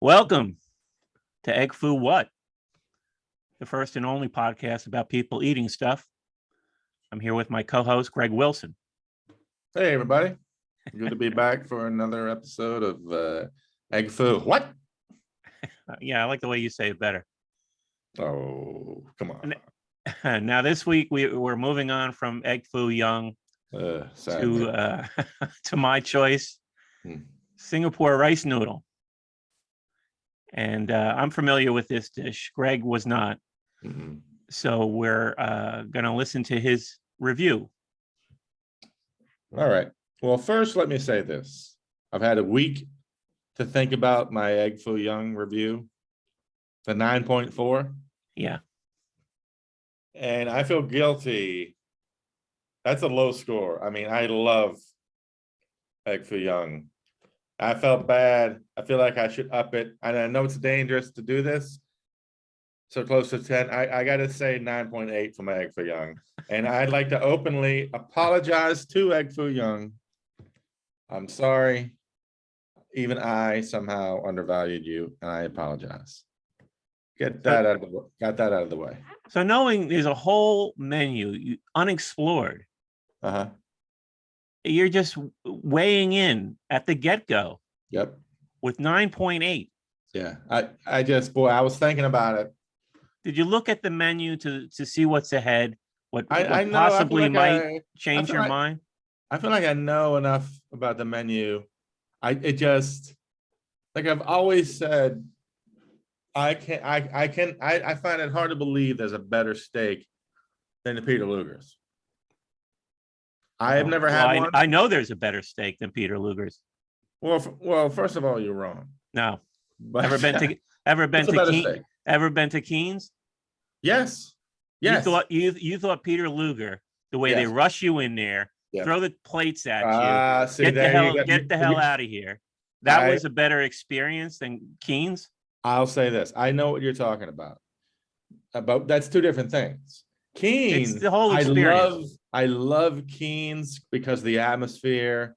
Welcome to Egg Foo What, the first and only podcast about people eating stuff. I'm here with my co-host, Greg Wilson. Hey, everybody. Good to be back for another episode of Egg Foo What? Yeah, I like the way you say it better. Oh, come on. Now, this week, we're moving on from Egg Foo Young to my choice, Singapore rice noodle. And I'm familiar with this dish. Greg was not. Mm-hmm. So we're going to listen to his review. All right. Well, first, let me say this. I've had a week to think about my Egg Foo Young review, the 9.4. Yeah. And I feel guilty. That's a low score. I mean, I love Egg Foo Young. I felt bad. I feel like I should up it. And I know it's dangerous to do this. So close to 10. I got to say 9.8 for my Egg Foo Young. And I'd like to openly apologize to Egg Foo Young. I'm sorry. Even I somehow undervalued you, and I apologize. Got that out of the way. So knowing there's a whole menu unexplored, you're just weighing in at the get-go. Yep. With 9.8. Yeah. I was thinking about it. Did you look at the menu to see what's ahead? What possibly might change your mind? I feel like I know enough about the menu. Like I've always said, I find it hard to believe there's a better steak than the Peter Luger's. I have never had one. I know there's a better steak than Peter Luger's. Well, first of all, you're wrong. No. But ever been to Keen's? Yes. You thought Peter Luger, the way they rush you in there, throw the plates at you, get the hell out of here. That was a better experience than Keen's. I'll say this. I know what you're talking about. But that's two different things. Keen's, it's the whole experience. I love Keen's because of the atmosphere.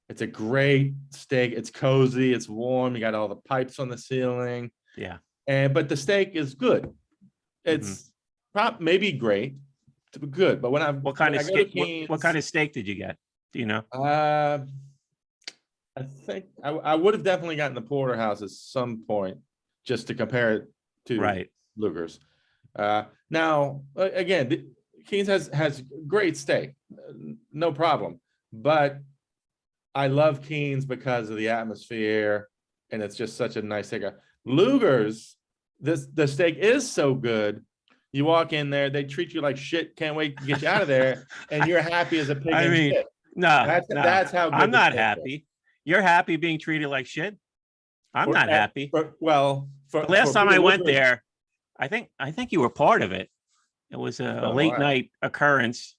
It's a great steak. It's cozy. It's warm. You got all the pipes on the ceiling. Yeah. But the steak is good. It's maybe great, good. But what kind of steak did you get? Do you know? I think I would have definitely gotten the porterhouse at some point just to compare it to Luger's. Now, again, Keen's has great steak, no problem. But I love Keen's because of the atmosphere, and it's just such a nice steak. Luger's, the steak is so good. You walk in there, they treat you like shit. Can't wait to get you out of there, and you're happy as a pig. Shit. That's how good I'm not happy. Is. You're happy being treated like shit. I'm not happy. The last time I went there, I think you were part of it. It was a late night occurrence,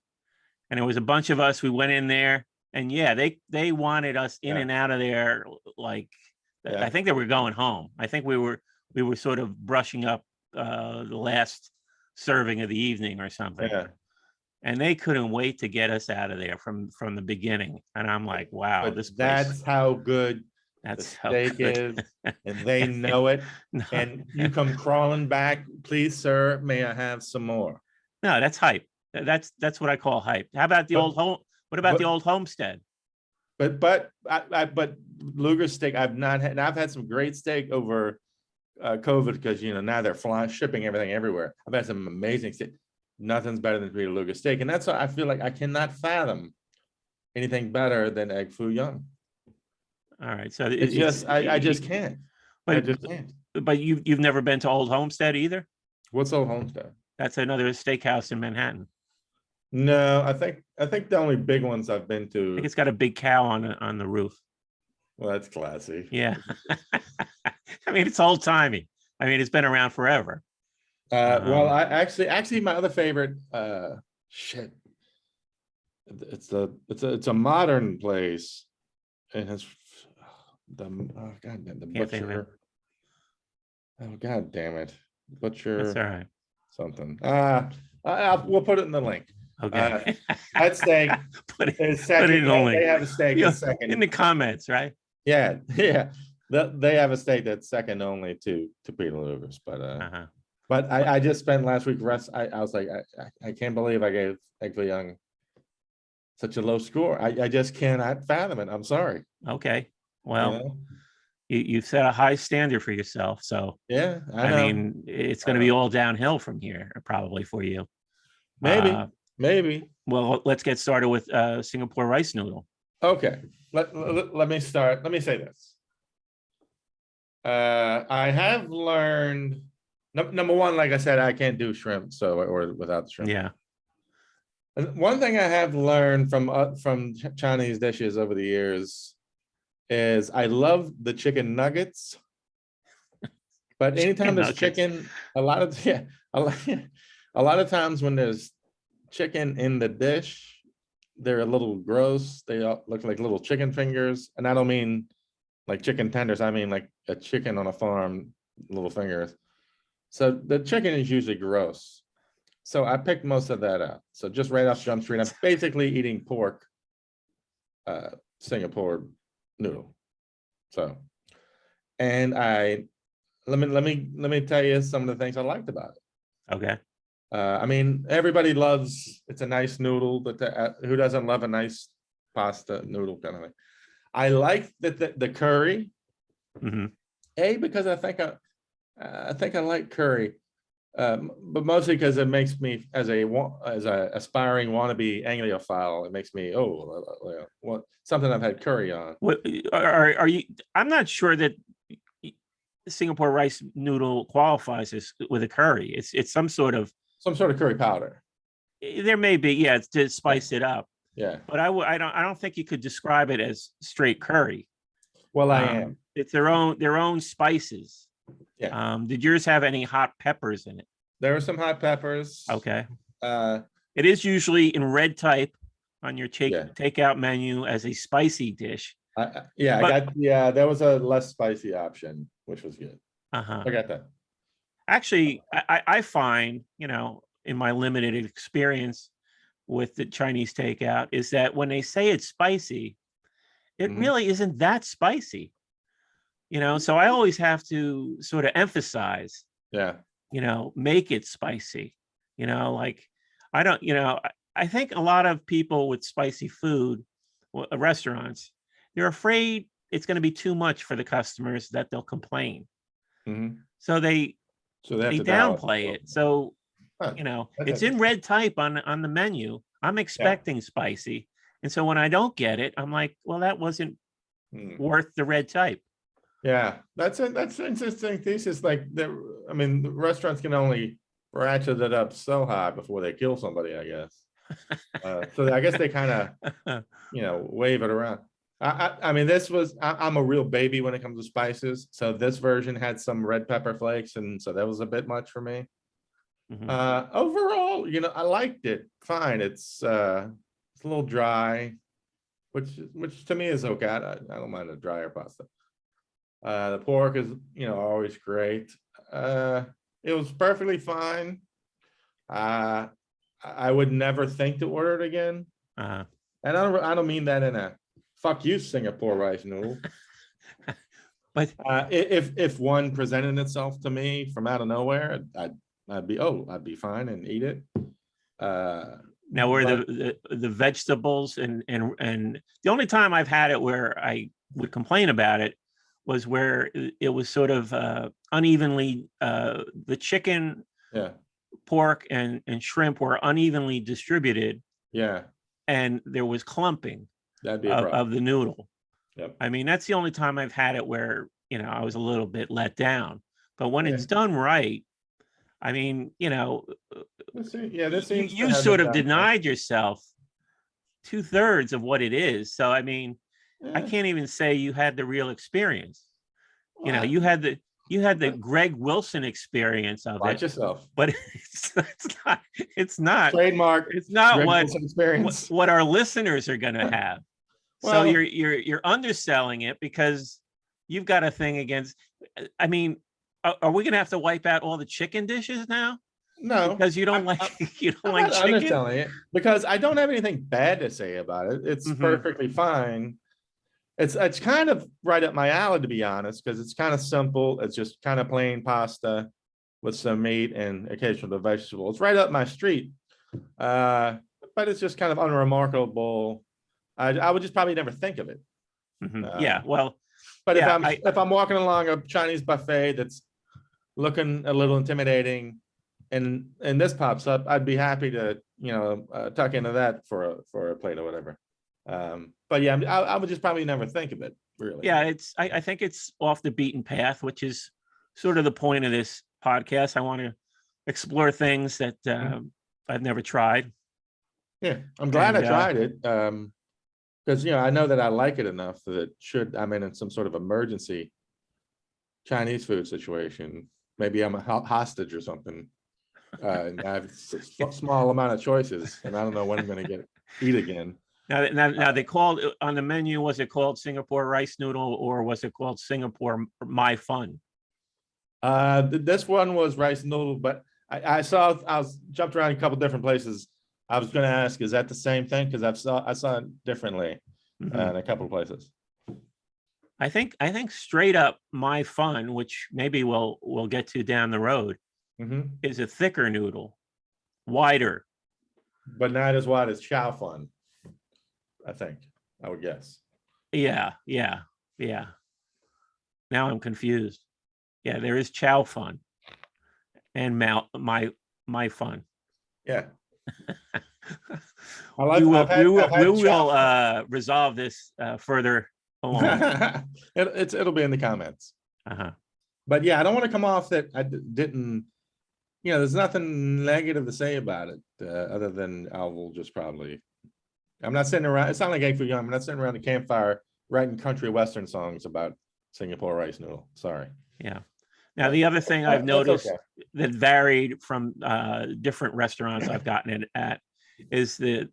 and it was a bunch of us. We went in there, and they wanted us in and out of there. Like I think they were going home. I think we were sort of brushing up the last serving of the evening or something. Yeah. And they couldn't wait to get us out of there from the beginning. And I'm like, wow, that's how good the steak is, and they know it. No. And you come crawling back, please, sir, may I have some more? No, that's hype. That's what I call hype. How about the old home? What about the old homestead? But Luger's steak, I've not had. And I've had some great steak over COVID because now they're shipping everything everywhere. I've had some amazing steak. Nothing's better than Peter Luger's steak, and that's why I feel like I cannot fathom anything better than Egg Foo Young. All right, so I just can't. I just can't. But you've never been to Old Homestead either? What's Old Homestead? That's another steakhouse in Manhattan. No, I think the only big ones I've been to. I think it's got a big cow on the roof. Well, that's classy. Yeah. I mean, it's old timey. I mean, it's been around forever. Well, I actually my other favorite. It's a modern place, and it's the butcher. Oh God damn it, butcher. That's all right. Something. We'll put it in the link. Okay. That steak. put it in the link. They have a steak in second. In the comments, right? Yeah. they have a steak that's second only to Peter Luger's, but Uh-huh. but I just spent last week I was like, I can't believe I gave Egg Young such a low score. I just cannot fathom it. I'm sorry. Okay. You Well, know? you've set a high standard for yourself. So Yeah, I I know. mean, it's going to be all downhill from here, probably for you. Maybe. Well, let's get started with Singapore rice noodle. Okay. Let me start. Let me say this. I have learned number one, like I said, I can't do shrimp, so or without shrimp. Yeah. And one thing I have learned from Chinese dishes over the years is I love the chicken nuggets, but anytime there's chicken, a lot of times when there's chicken in the dish, they're a little gross. They look like little chicken fingers, and I don't mean like chicken tenders. I mean like a chicken on a farm, little fingers. So the chicken is usually gross. So I picked most of that out. So just right off Jump Street, I'm basically eating pork, Singapore noodle. So, and let me tell you some of the things I liked about it. Okay. I mean, everybody loves it's a nice noodle, but who doesn't love a nice pasta noodle kind of thing? I like the curry. Mm-hmm. Because I think I like curry. But mostly because it makes me as a aspiring wannabe Anglophile, it makes me something I've had curry on. What are you? I'm not sure that Singapore rice noodle qualifies as with a curry. It's some sort of curry powder. There may be, yeah, it's to spice it up. Yeah, but I don't think you could describe it as straight curry. Well, I am. It's their own spices. Yeah. Did yours have any hot peppers in it? There were some hot peppers. Okay. It is usually in red type on your takeout menu as a spicy dish. There was a less spicy option, which was good. Uh-huh. I got that. Actually, I find, in my limited experience with the Chinese takeout, is that when they say it's spicy, it really isn't that spicy. So I always have to sort of emphasize, make it spicy, like I don't, I think a lot of people with spicy food, restaurants, they're afraid it's going to be too much for the customers, that they'll complain. So they downplay it. So, it's in red type on the menu. I'm expecting spicy. And so when I don't get it, I'm like, well, that wasn't worth the red type. Yeah, that's an interesting thesis. Like, the restaurants can only ratchet it up so high before they kill somebody, I guess. So I guess they kind of, wave it around. I'm a real baby when it comes to spices. So this version had some red pepper flakes, and so that was a bit much for me. Overall, I liked it. Fine. It's a little dry, which to me is okay. I don't mind a drier pasta. The pork is, always great. It was perfectly fine. I would never think to order it again. And I don't mean that in a fuck you, Singapore rice noodle. But if one presented itself to me from out of nowhere, I'd be fine and eat it. Now, were the vegetables and the only time I've had it where I would complain about it was where it was sort of unevenly, the chicken, pork, and shrimp were unevenly distributed. Yeah. And there was clumping of the noodle. Yep. I mean, that's the only time I've had it where, I was a little bit let down. But when it's done right, I mean, you sort of denied yourself 2/3 of what it is. So, I mean, I can't even say you had the real experience. You had the Greg Wilson experience of Watch it. yourself. But it's not trademark. It's not Greg what our listeners are going to have. So you're underselling it because you've got a thing against. I mean, are we going to have to wipe out all the chicken dishes now? No, because you don't like chicken. I'm underselling it because I don't have anything bad to say about it. It's perfectly fine. it's kind of right up my alley, to be honest, because it's kind of simple. It's just kind of plain pasta with some meat and occasional vegetables. It's right up my street. But it's just kind of unremarkable. I would just probably never think of it. Yeah, well, but yeah, if I'm walking along a Chinese buffet that's looking a little intimidating, and this pops up, I'd be happy to tuck into that for a plate or whatever. But yeah, I would just probably never think of it, really. Yeah, I think it's off the beaten path, which is sort of the point of this podcast. I want to explore things that I've never tried. Yeah, I'm glad I tried it. Because I know that I like it enough that should I'm in some sort of emergency Chinese food situation, maybe I'm a hostage or something, and I have a small amount of choices, and I don't know when I'm going to eat again. Now they called on the menu. Was it called Singapore rice noodle, or was it called Singapore My Fun? This one was rice noodle, but I was jumped around a couple different places. I was going to ask, is that the same thing? Because I saw it differently in a couple of places. I think straight up My Fun, which maybe we'll get to down the road, is a thicker noodle, wider, but not as wide as Chow Fun. I think I would guess. Yeah. Now I'm confused. Yeah, there is Chow Fun and My Fun. Yeah. We will resolve this further along. It'll be in the comments. But yeah, I don't want to come off that I didn't. There's nothing negative to say about it, other than I will just probably. I'm not sitting around. It's not like Egg Foo Young. I'm not sitting around the campfire writing country western songs about Singapore rice noodle. Sorry. Yeah. Now the other thing I've noticed that varied from different restaurants I've gotten it at is the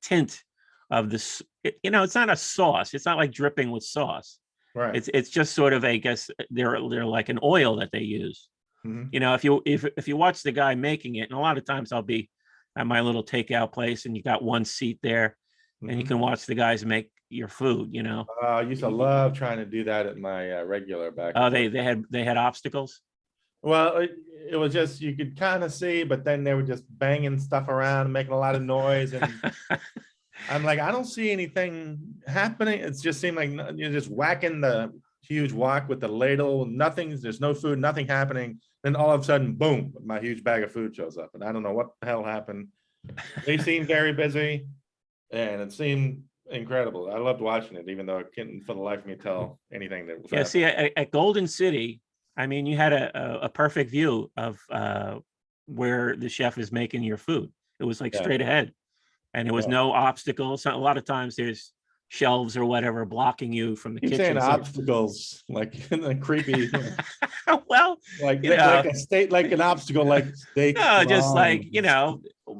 tint of this. It's not a sauce. It's not like dripping with sauce. Right. It's just sort of, I guess they're like an oil that they use. If you watch the guy making it, and a lot of times I'll be at my little takeout place, and you got one seat there, and you can watch the guys make your food. I used to love trying to do that at my regular back. Oh, they had obstacles. Well, it was just, you could kind of see, but then they were just banging stuff around, making a lot of noise, and I'm like, I don't see anything happening. It just seemed like you're just whacking the huge wok with the ladle. There's no food, nothing happening. Then all of a sudden, boom, my huge bag of food shows up, and I don't know what the hell happened. They seemed very busy, and it seemed incredible. I loved watching it, even though I couldn't for the life of me tell anything that was happening. See, at Golden City, I mean, you had a perfect view of where the chef is making your food. It was like straight ahead, and there was no obstacles. A lot of times there's shelves or whatever blocking you from the kitchen. Saying obstacles, like creepy. Well, like a state, like an obstacle, like steak. No, just like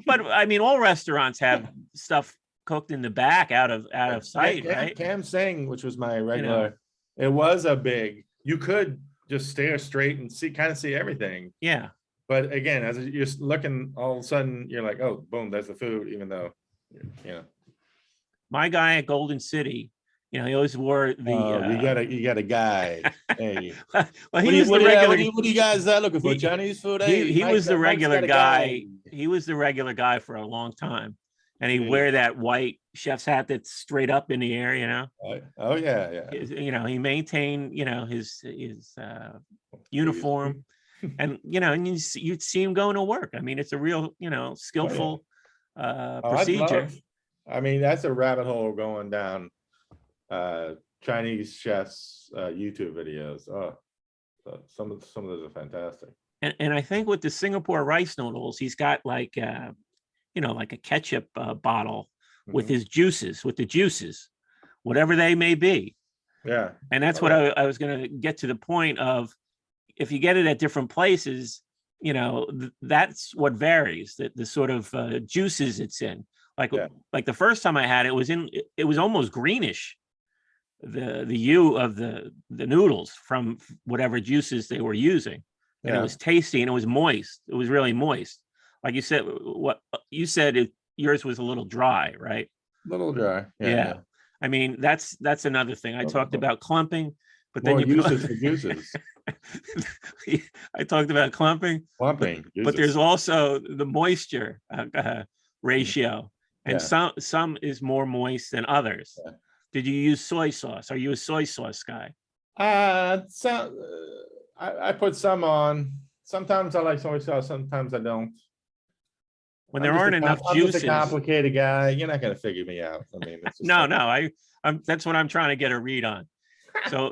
But I mean, all restaurants have stuff cooked in the back out of sight, right? Cam Singh, which was my regular, it was a big. You could just stare straight and see everything. Yeah. But again, as you're looking, all of a sudden you're like, oh, boom, there's the food, even though, My guy at Golden City, he always wore the. You got a guy. Hey. Well, he was the regular. What are you guys looking for? Chinese food? He was the regular guy. He was the regular guy for a long time, and he'd wear that white chef's hat that's straight up in the air. Oh yeah. He maintained his uniform, and and you'd see him going to work. I mean, it's a real skillful procedure. I mean, that's a rabbit hole going down. Chinese chefs YouTube videos. Oh, some of those are fantastic. And I think with the Singapore rice noodles, he's got like like a ketchup bottle with his juices, whatever they may be. Yeah. And that's what I was going to get to the point of. If you get it at different places, that's what varies. The sort of juices it's in. Like the first time I had it, it was almost greenish. The hue of the noodles from whatever juices they were using, and it was tasty and it was moist. It was really moist. Like you said, yours was a little dry, right? A little dry. Yeah. I mean, that's another thing. I talked about clumping, but then More you uses for juices. I talked about clumping, Clumping, but there's juices. also the moisture ratio, and Yeah. some is more moist than others. Yeah. Did you use soy sauce? Are you a soy sauce guy? I put some on. Sometimes I like soy sauce, sometimes I don't. When there aren't enough I'm just a juices. complicated guy. You're not gonna figure me out. I mean, it's just No, like, no, I'm that's what I'm trying to get a read on.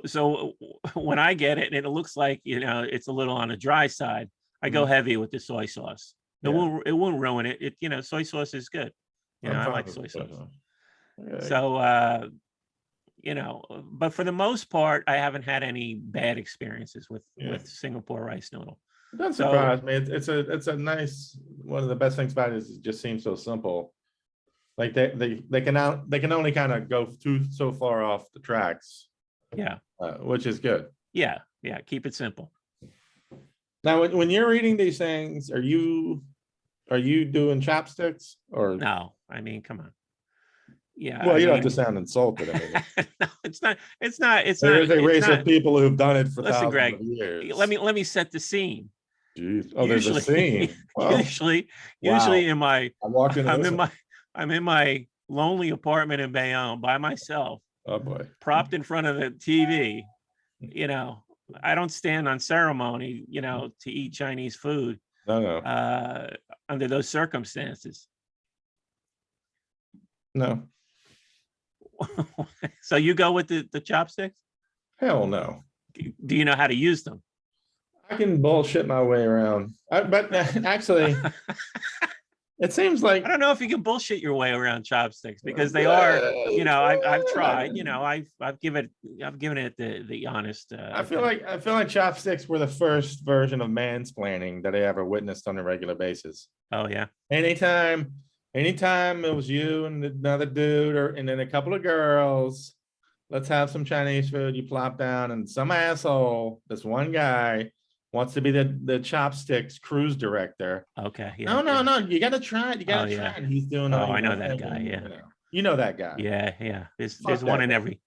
So when I get it and it looks like, it's a little on the dry side, I go heavy with the soy sauce. It yeah, won't ruin it. Soy sauce is good. I'm I fine like with soy sauce. Okay. So but for the most part, I haven't had any bad experiences with Singapore rice noodle. It doesn't surprise me. It's a nice, one of the best things about it is it just seems so simple. Like they can only kind of go so far off the tracks. Yeah. Which is good. Yeah. Keep it simple. Now, when you're reading these things, are you doing chopsticks or no? I mean, come on. Yeah. Well, you don't have to sound insulted. I mean, no, it's not. There is a race of people who've done it for listen, thousands Greg, of years. let me set the scene. Jeez. Oh, there's a scene. Wow. Usually I'm in my lonely apartment in Bayonne by myself. Oh boy. Propped in front of the TV. I don't stand on ceremony, to eat Chinese food. No. Under those circumstances. No. So you go with the chopsticks? Hell no. Do you know how to use them? I can bullshit my way around. But actually, it seems like I don't know if you can bullshit your way around chopsticks because they are, I've tried, I've given it the honest. I feel like chopsticks were the first version of mansplaining that I ever witnessed on a regular basis. Oh yeah. Anytime it was you and another dude and then a couple of girls, let's have some Chinese food. You plop down and some asshole, this one guy wants to be the chopsticks cruise director. Okay. Yeah. No. You got to try it. You got to try it. He's doing. I know that guy. Yeah. You know that guy. Yeah. There's one in every.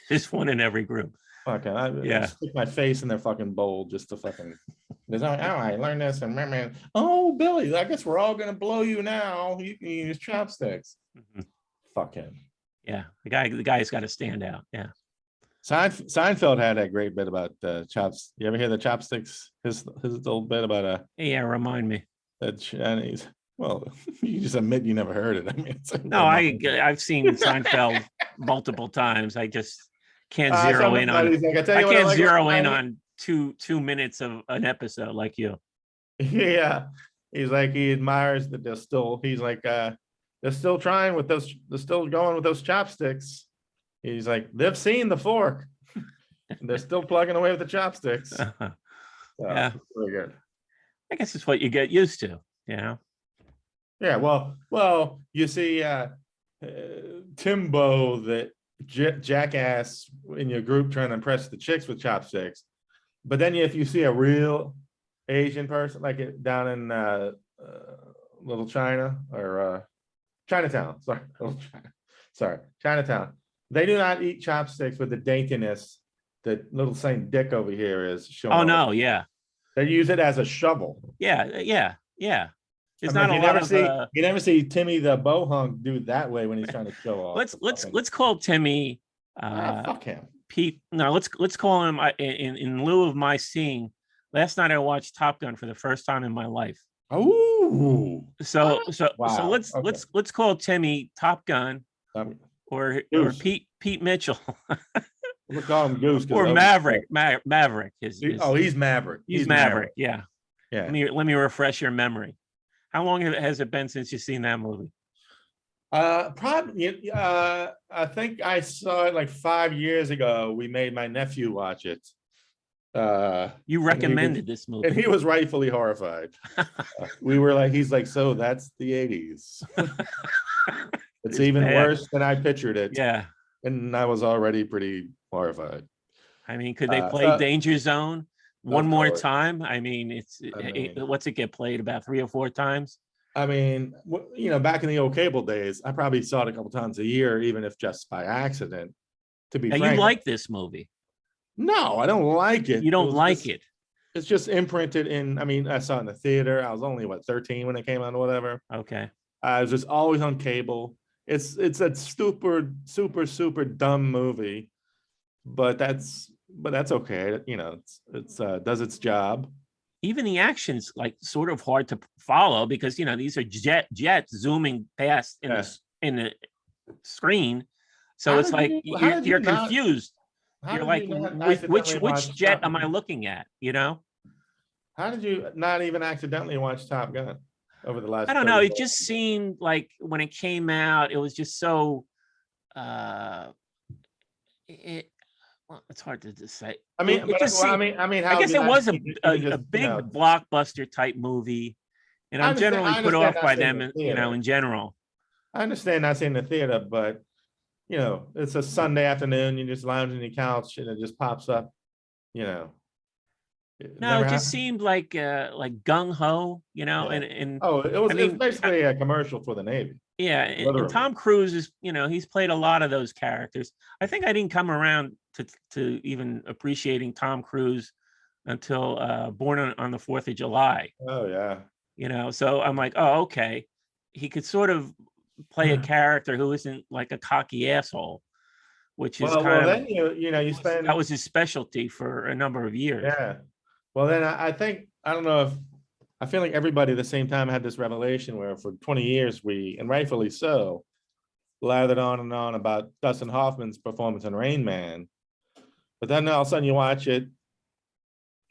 There's one in every group. Fucking, I stick my face in their fucking bowl just to fucking. There's like, I learned this and man. Oh, Billy, I guess we're all gonna blow you now. You can use chopsticks. Mm-hmm. Fuck him. Yeah, the guy's got to stand out. Yeah. Seinfeld had that great bit about chops. You ever hear the chopsticks? His old bit about Yeah, remind me. That Chinese. Well, you just admit you never heard it. I mean, it's like, no, I've seen Seinfeld multiple times. I just can't zero in on. I can't zero in on 2 minutes of an episode like you. Yeah, he's like he admires that they're still. He's like they're still trying with those. They're still going with those chopsticks. He's like they've seen the fork. They're still plugging away with the chopsticks. So, yeah, really good. I guess it's what you get used to. Yeah. Well, you see, Timbo, that jackass in your group trying to impress the chicks with chopsticks, but then if you see a real Asian person like it down in Little China or Chinatown, Chinatown, they do not eat chopsticks with the daintiness that little Saint Dick over here is showing. Oh no, yeah. They use it as a shovel. Yeah. It's not you never see Timmy the Bohunk do that way when he's trying to show off. Let's call Timmy fuck him. Pete. No, let's call him in lieu of my seeing. Last night I watched Top Gun for the first time in my life. Oh. So let's call Timmy Top Gun or Pete Mitchell. We'll call him Goose. Or Maverick. Maverick. He's Maverick. He's Maverick. Yeah. Yeah. Let me refresh your memory. How long has it been since you've seen that movie? Probably. I think I saw it like 5 years ago. We made my nephew watch it. You recommended this movie, and he was rightfully horrified. We were like, he's like, so that's the 80s. It's even worse than I pictured it. Yeah. And I was already pretty horrified. I mean, could they play Danger Zone one more time? I mean, what's it get played about 3 or 4 times? I mean, back in the old cable days, I probably saw it a couple times a year, even if just by accident. To be Now you frank, like this movie. no, I don't like it. You don't like it. It's just imprinted in. I mean, I saw it in the theater. I was only 13 when it came out or whatever. Okay. I was just always on cable. It's a super dumb movie, but that's okay. It's does its job. Even the action's like sort of hard to follow because these are jets zooming past in the screen, so it's like you're confused. You're like, which jet am I looking at? How did you not even accidentally watch Top Gun over the last? I don't know. It just seemed like when it came out, it was just so. It's hard to say. I mean, I guess it was a big blockbuster type movie, and I'm generally put off by them. In general. I understand not seeing the theater, but it's a Sunday afternoon. You just lounge on your couch, and it just pops up. No, it just seemed like gung ho, and it was basically a commercial for the Navy. Yeah, and Tom Cruise is, he's played a lot of those characters. I think I didn't come around to even appreciating Tom Cruise until Born on the 4th of July. Oh yeah. So I'm like, oh, okay. He could sort of play a character who isn't like a cocky asshole, which is then you spend that was his specialty for a number of years. Yeah. Well, then I think I don't know if I feel like everybody at the same time had this revelation where for 20 years we, and rightfully so, lathered on and on about Dustin Hoffman's performance in Rain Man. But then all of a sudden you watch it,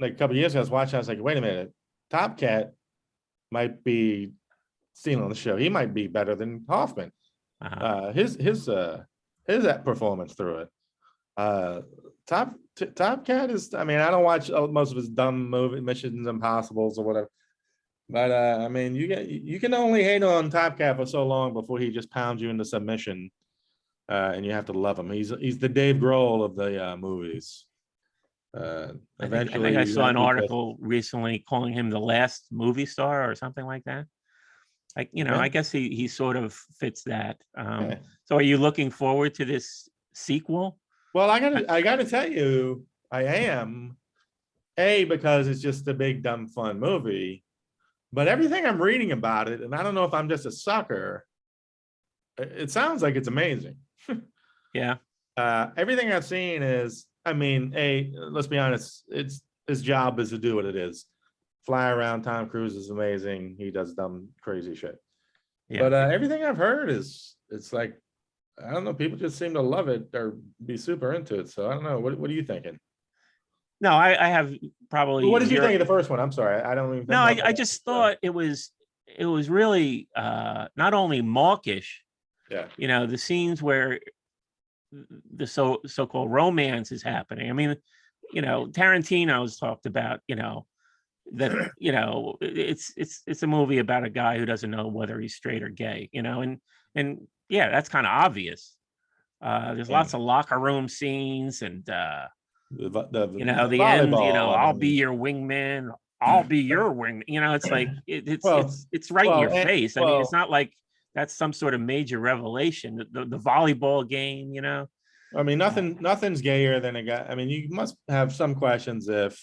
like a couple of years ago, I was like, wait a minute, Top Cat might be seen on the show. He might be better than Hoffman. His that performance through it. Top Cat is, I mean, I don't watch most of his dumb movie Missions Impossibles or whatever. But I mean, you can only hate on Top Cat for so long before he just pounds you into submission. And you have to love him. He's the Dave Grohl of the movies. Eventually, I think I saw an article recently calling him the last movie star or something like that. I guess he sort of fits that. So are you looking forward to this sequel? Well, I gotta tell you, I am. Because it's just a big dumb fun movie. But everything I'm reading about it, and I don't know if I'm just a sucker, it sounds like it's amazing. Yeah. Everything I've seen is, I mean, let's be honest, his job is to do what it is. Fly around. Tom Cruise is amazing. He does dumb, crazy shit. Yeah. But everything I've heard it's like, I don't know, people just seem to love it or be super into it. So I don't know. What are you thinking? No, I have probably. What did you think of the first one? I'm sorry, I don't even. No, I just thought it was really not only mawkish. Yeah. The scenes where the so-called romance is happening. I mean, Tarantino's talked about, that it's a movie about a guy who doesn't know whether he's straight or gay, and yeah, that's kind of obvious. There's lots of locker room scenes and the end, I'll be your wingman, I'll be your wing. It's like it's right in your face. I mean, it's not like that's some sort of major revelation. The volleyball game, I mean, nothing's gayer than a guy. I mean, you must have some questions if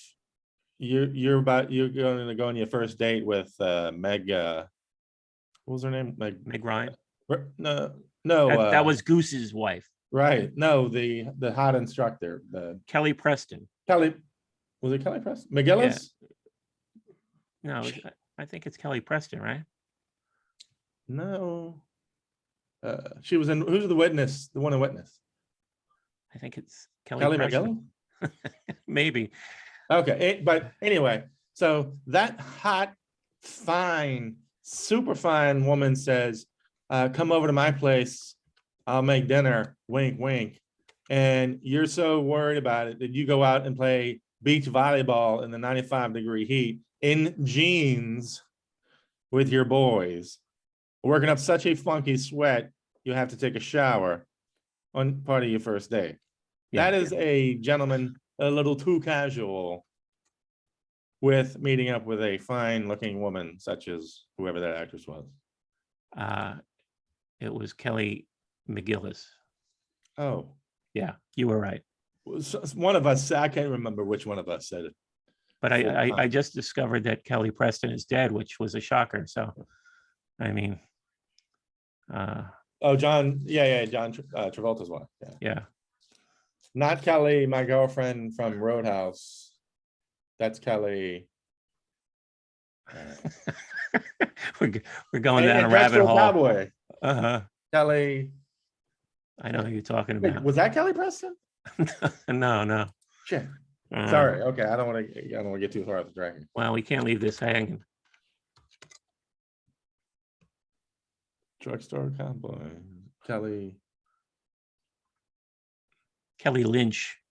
you're going to go on your first date with Meg. What was her name? Meg Ryan. No. That was Goose's wife. Right. No, the hot instructor, Kelly Preston. Was it Kelly Preston? McGillis? Yeah. No, I think it's Kelly Preston, right? No. She was in Who's the Witness? The one in Witness. I think it's Kelly McGillis? Maybe. Okay. But anyway, so that hot, fine, super fine woman says, come over to my place. I'll make dinner, wink, wink. And you're so worried about it that you go out and play beach volleyball in the 95-degree heat in jeans with your boys, working up such a funky sweat, you have to take a shower on part of your first date. Yeah, that is a gentleman a little too casual with meeting up with a fine looking woman such as whoever that actress was? It was Kelly McGillis. Oh, Yeah, you were right. one of us, I can't remember which one of us said it. But I just discovered that Kelly Preston is dead, which was a shocker. So, I mean, oh, John, yeah, John Travolta's wife. Yeah. Not Kelly, my girlfriend from Roadhouse. That's Kelly. We're going down a rabbit hole. Cowboy. Uh-huh. Kelly. I know who you're talking Wait, about. was that Kelly Preston? No. Shit. Sorry. Okay, I don't want to get too far off the track. Well, we can't leave this hanging. Drugstore cowboy. Kelly Lynch.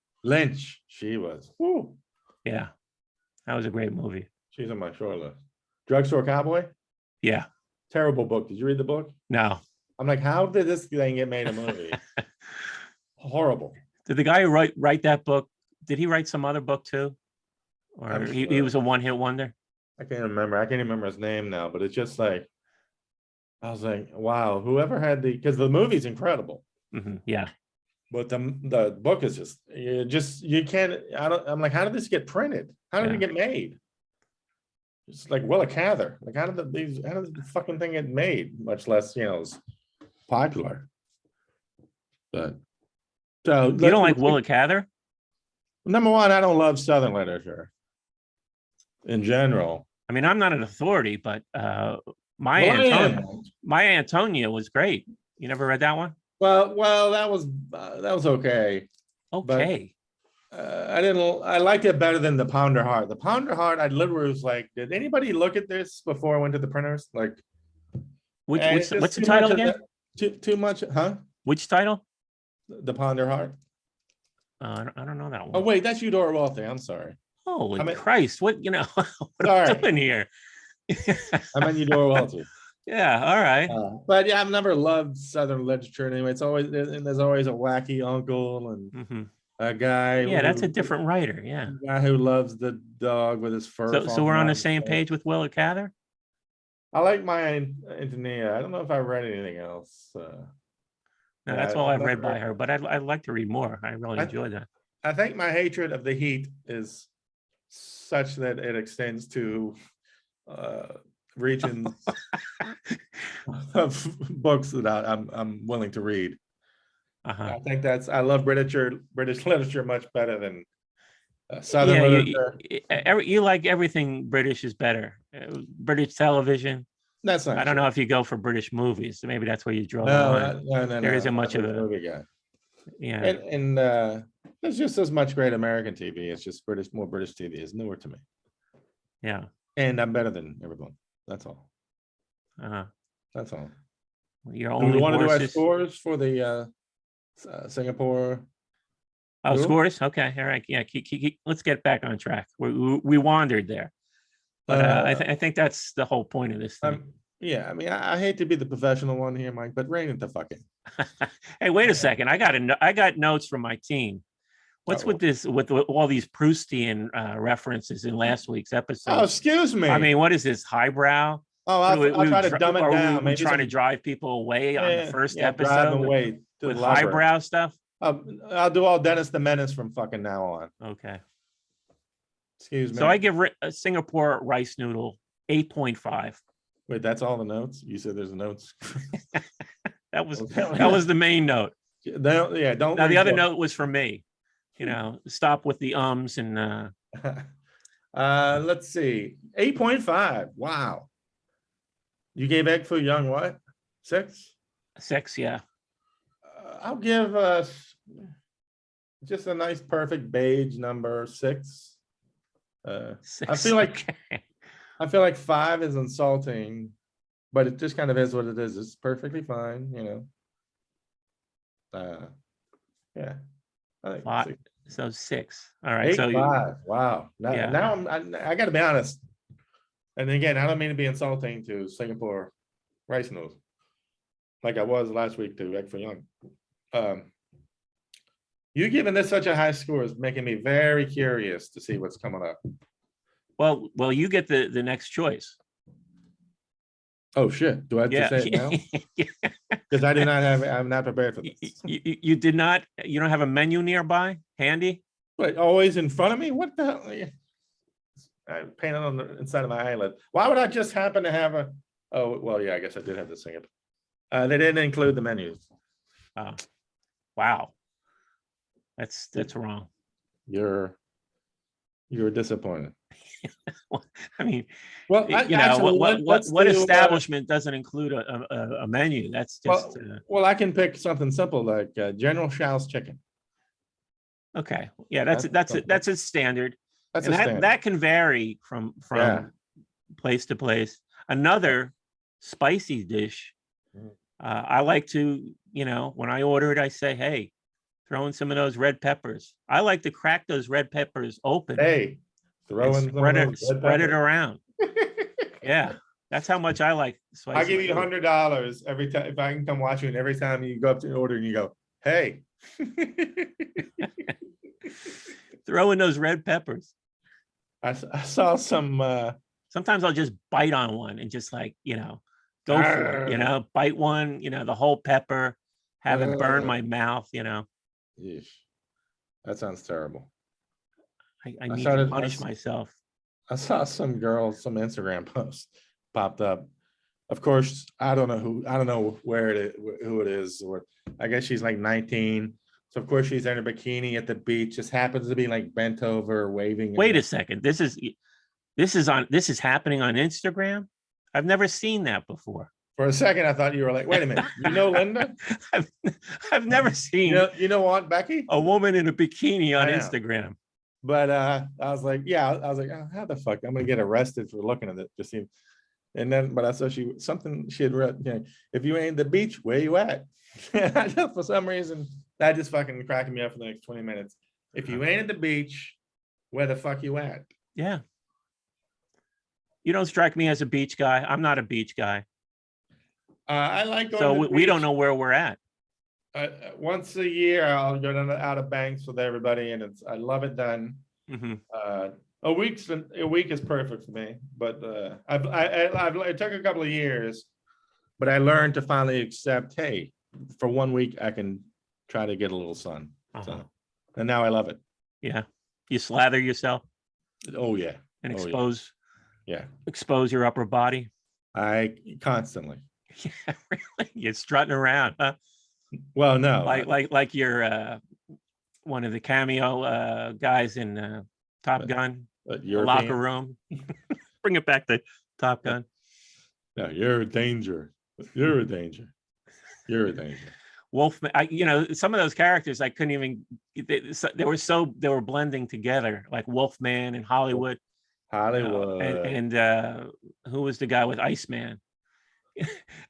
She was. Woo. Yeah, that was a great movie. She's on my short list. Drugstore cowboy. Yeah. Terrible book. Did you read the book? No. I'm like, how did this thing get made a movie? Horrible. Did the guy who write that book? Did he write some other book too? Or he was a one-hit wonder? I can't remember. I can't even remember his name now, but it's just like, I was like, wow, whoever had because the movie's incredible. Mm-hmm. Yeah. But the book is you can't, I'm like, how did this get printed? How did it get made? It's like Willa Cather. Like, how did the fucking thing get made? Much less, it's popular. But so you don't like Willa Cather? Number one, I don't love Southern literature in general. I mean, I'm not an authority, but Maya Antonia was great. You never read that one? Well, that was okay. Okay. But, I liked it better than the Pounder Heart. The Pounder Heart, I literally was like, did anybody look at this before I went to the printers? Like, what's the title again? Too much, huh? Which title? The Pounder Heart. I don't know that one. Oh wait, that's Eudora Welty. I'm sorry. Holy Christ! What what sorry. am I doing here? I meant Eudora Welty. Yeah, all right. But yeah, I've never loved Southern literature anyway. There's always a wacky uncle and a guy. Yeah, that's a different writer. Yeah, a guy who loves the dog with his fur. So we're on the same page with Willa Cather. I like Maya Antonia. I don't know if I've read anything else. No, that's all I've read by her, but I'd like to read more. I really enjoyed that. I think my hatred of the heat is such that it extends to regions of books that I'm willing to read. I think I love British literature much better than Southern literature. You like everything British is better. British television. That's not. I don't know if you go for British movies. So maybe that's where you draw the line. No. There isn't much of a movie guy. Yeah. And there's just as much great American TV. It's just more British TV is newer to me. Yeah. And I'm better than everyone. That's all. That's all. You're only. We want to do our scores for the Singapore. Oh, scores. Okay. All right. Yeah. Let's get back on track. We wandered there. But I think that's the whole point of this thing. Yeah, I mean, I hate to be the professional one here, Mike, but rein it the fuck in. Hey, wait a second. I got notes from my team. What's with this? With all these Proustian references in last week's episode? Oh, excuse me. I mean, what is this highbrow? Oh, I'll try to dumb it down. Maybe trying to drive people away on the first episode. Drive them away with highbrow stuff. I'll do all Dennis the Menace from fucking now on. Okay. Excuse me. So I give Singapore rice noodle 8.5. Wait, that's all the notes? You said there's notes. that was the main note. Don't. Now the other note was for me. Stop with the ums and. Let's see, 8.5. Wow. You gave Egg Foo Young what? 6? 6, yeah. I'll give us just a nice, perfect beige number 6. 6. I feel like 5 is insulting, but it just kind of is what it is. It's perfectly fine, Yeah. I think 5. 6. So 6. All right. 5. Wow. Now I got to be honest. And again, I don't mean to be insulting to Singapore rice noodles, like I was last week to Egg Foo Young. You giving this such a high score is making me very curious to see what's coming up. Well, you get the next choice. Oh shit! Do I have to say it now? Because I do not have. I'm not prepared for this. You did not. You don't have a menu nearby, handy. But always in front of me. What the hell? I painted on the inside of my eyelid. Why would I just happen to have a? Oh well, yeah. I guess I did have to sing it. They didn't include the menus. Oh, wow. That's wrong. You're disappointed. I mean, well, what establishment doesn't include a menu? That's just well, I can pick something simple like General Tso's chicken. Okay, yeah, that's a standard. That's and a standard. That can vary from place to place. Another spicy dish. I like to, when I order it, I say, hey, throw in some of those red peppers. I like to crack those red peppers open. Hey, spread it around. Yeah, that's how much I like spicy. I'll give you $100 every time if I can come watch you, and every time you go up to order and you go, hey. Throw in those red peppers. I saw some. Sometimes I'll just bite on one and just go for it. Bite one. The whole pepper, have it burn my mouth. Yeesh. That sounds terrible. I need to punish myself. I saw some Instagram post popped up. Of course, I don't know who it is, or I guess she's like 19. So of course she's in her bikini at the beach, just happens to be like bent over, waving. Wait a second. This is happening on Instagram? I've never seen that before. For a second, I thought you were like, wait a minute, Linda? I've never seen what, Becky? A woman in a bikini on Instagram. But I was like, oh, how the fuck? I'm gonna get arrested for looking at it. Just seemed, and then, but I saw she had read, if you ain't the beach, where you at? For some reason, that just fucking cracking me up for the next 20 minutes. If you ain't at the beach, where the fuck you at? Yeah. You don't strike me as a beach guy. I'm not a beach guy. I like going. So we don't know where we're at. Once a year, I'll go down to Outer Banks with everybody, and I love it done. Mm-hmm. A week is perfect for me, but it took a couple of years, but I learned to finally accept, hey, for 1 week I can try to get a little sun. So, and now I love it. Yeah, you slather yourself. Oh yeah, and expose. Yeah, expose your upper body. I constantly. Yeah, really? You're strutting around, huh? Well, no, like you're one of the cameo guys in Top Gun, the locker room. Bring it back to Top Gun. No, you're a danger. You're a danger. You're a danger. Wolfman. Some of those characters I couldn't even. They were blending together, like Wolfman and Hollywood. And who was the guy with Iceman?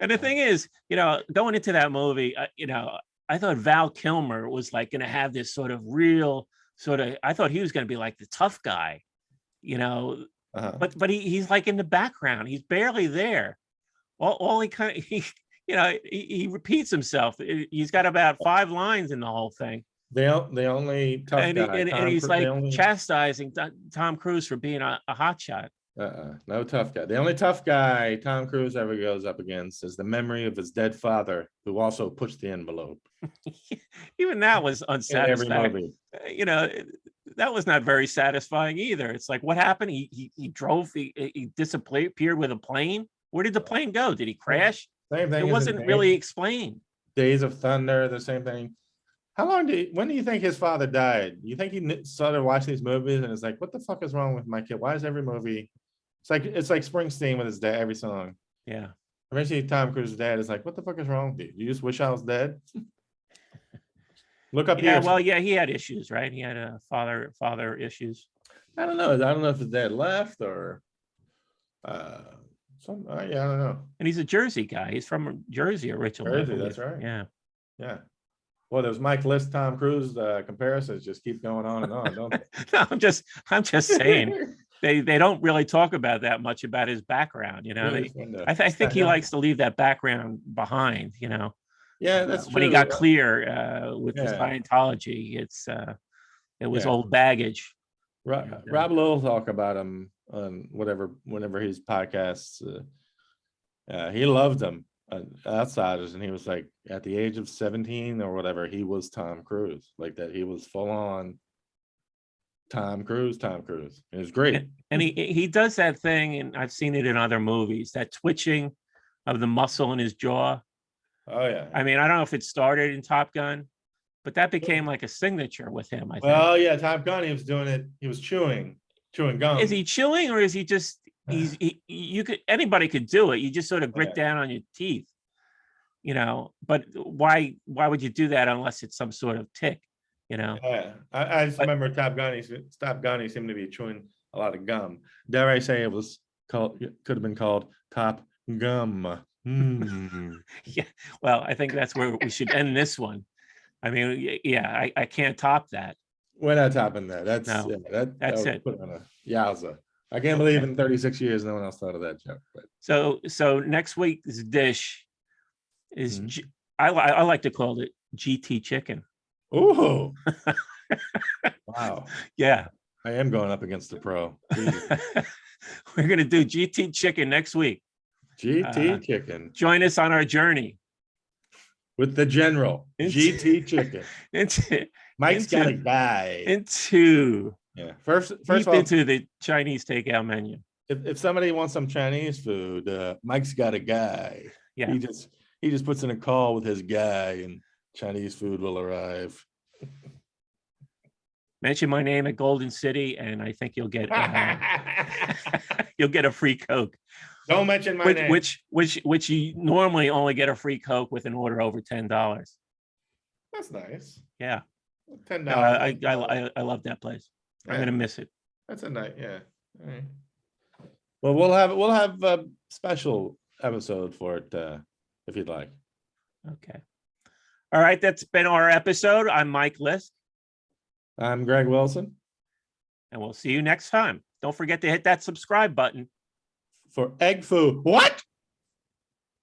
And the thing is, going into that movie, I thought Val Kilmer was like going to have this sort of I thought he was going to be like the tough guy, but he's like in the background. He's barely there. All he kind of, he repeats himself. He's got about 5 lines in the whole thing. The only tough guy. And he's chastising Tom Cruise for being a hotshot. No tough guy. The only tough guy Tom Cruise ever goes up against is the memory of his dead father, who also pushed the envelope. Even that was unsatisfying. That was not very satisfying either. It's like, what happened? He drove. He disappeared with a plane. Where did the plane go? Did he crash? Same thing. It wasn't really explained. Days of Thunder, the same thing. When do you think his father died? You think he started watching these movies and it's like, what the fuck is wrong with my kid? Why is every movie? It's like Springsteen with his dad, every song. Yeah. Eventually, Tom Cruise's dad is like, what the fuck is wrong with you? You just wish I was dead? Look up here. Well, yeah, he had issues, right? He had father issues. I don't know. I don't know if his dad left or I don't know. And he's a Jersey guy. He's from Jersey originally. Jersey, that's right. Yeah. Yeah. Well, those Mike List, Tom Cruise comparisons just keep going on and on, don't they? No, I'm just saying. They don't really talk about that much about his background, I think he likes to leave that background behind, Yeah, that's true. When he got clear with his Scientology, it was old baggage. Rob Lowe talk about him whenever his podcasts. He loved them, Outsiders, and he was like, at the age of 17 or whatever, he was Tom Cruise, like that. He was full on Tom Cruise. It was great. And he does that thing, and I've seen it in other movies, that twitching of the muscle in his jaw. Oh yeah. I mean, I don't know if it started in Top Gun, but that became like a signature with him, I think. Well, yeah, Top Gun, he was doing it. He was chewing gum. Is he chewing, or is he just anybody could do it. You just sort of grit down on your teeth, but why would you do that unless it's some sort of tick, Yeah, I just remember Top Gun. He seemed to be chewing a lot of gum. Dare I say it could have been called Top Gum. Yeah, well, I think that's where we should end this one. I mean, yeah, I can't top that. We're not topping that. That's it. Put on a yowza. I can't believe in 36 years no one else thought of that joke. But so next week's dish is I like to call it GT chicken. Ooh. Wow. Yeah. I am going up against the pro. We're gonna do GT chicken next week. GT chicken. Join us on our journey with the general. GT chicken. Mike's got a guy. First of all, into the Chinese takeout menu. If somebody wants some Chinese food, Mike's got a guy. Yeah. He just puts in a call with his guy, and Chinese food will arrive. Mention my name at Golden City, and I think you'll get you'll get a free Coke. Don't mention my name. Which you normally only get a free Coke with an order over $10. That's nice. Yeah. $10. I love that place. I'm gonna miss it. That's a night. Yeah. All right. Well, we'll have a special episode for it if you'd like. Okay. All right. That's been our episode. I'm Mike Lisk. I'm Greg Wilson. And we'll see you next time. Don't forget to hit that subscribe button. For egg foo. What?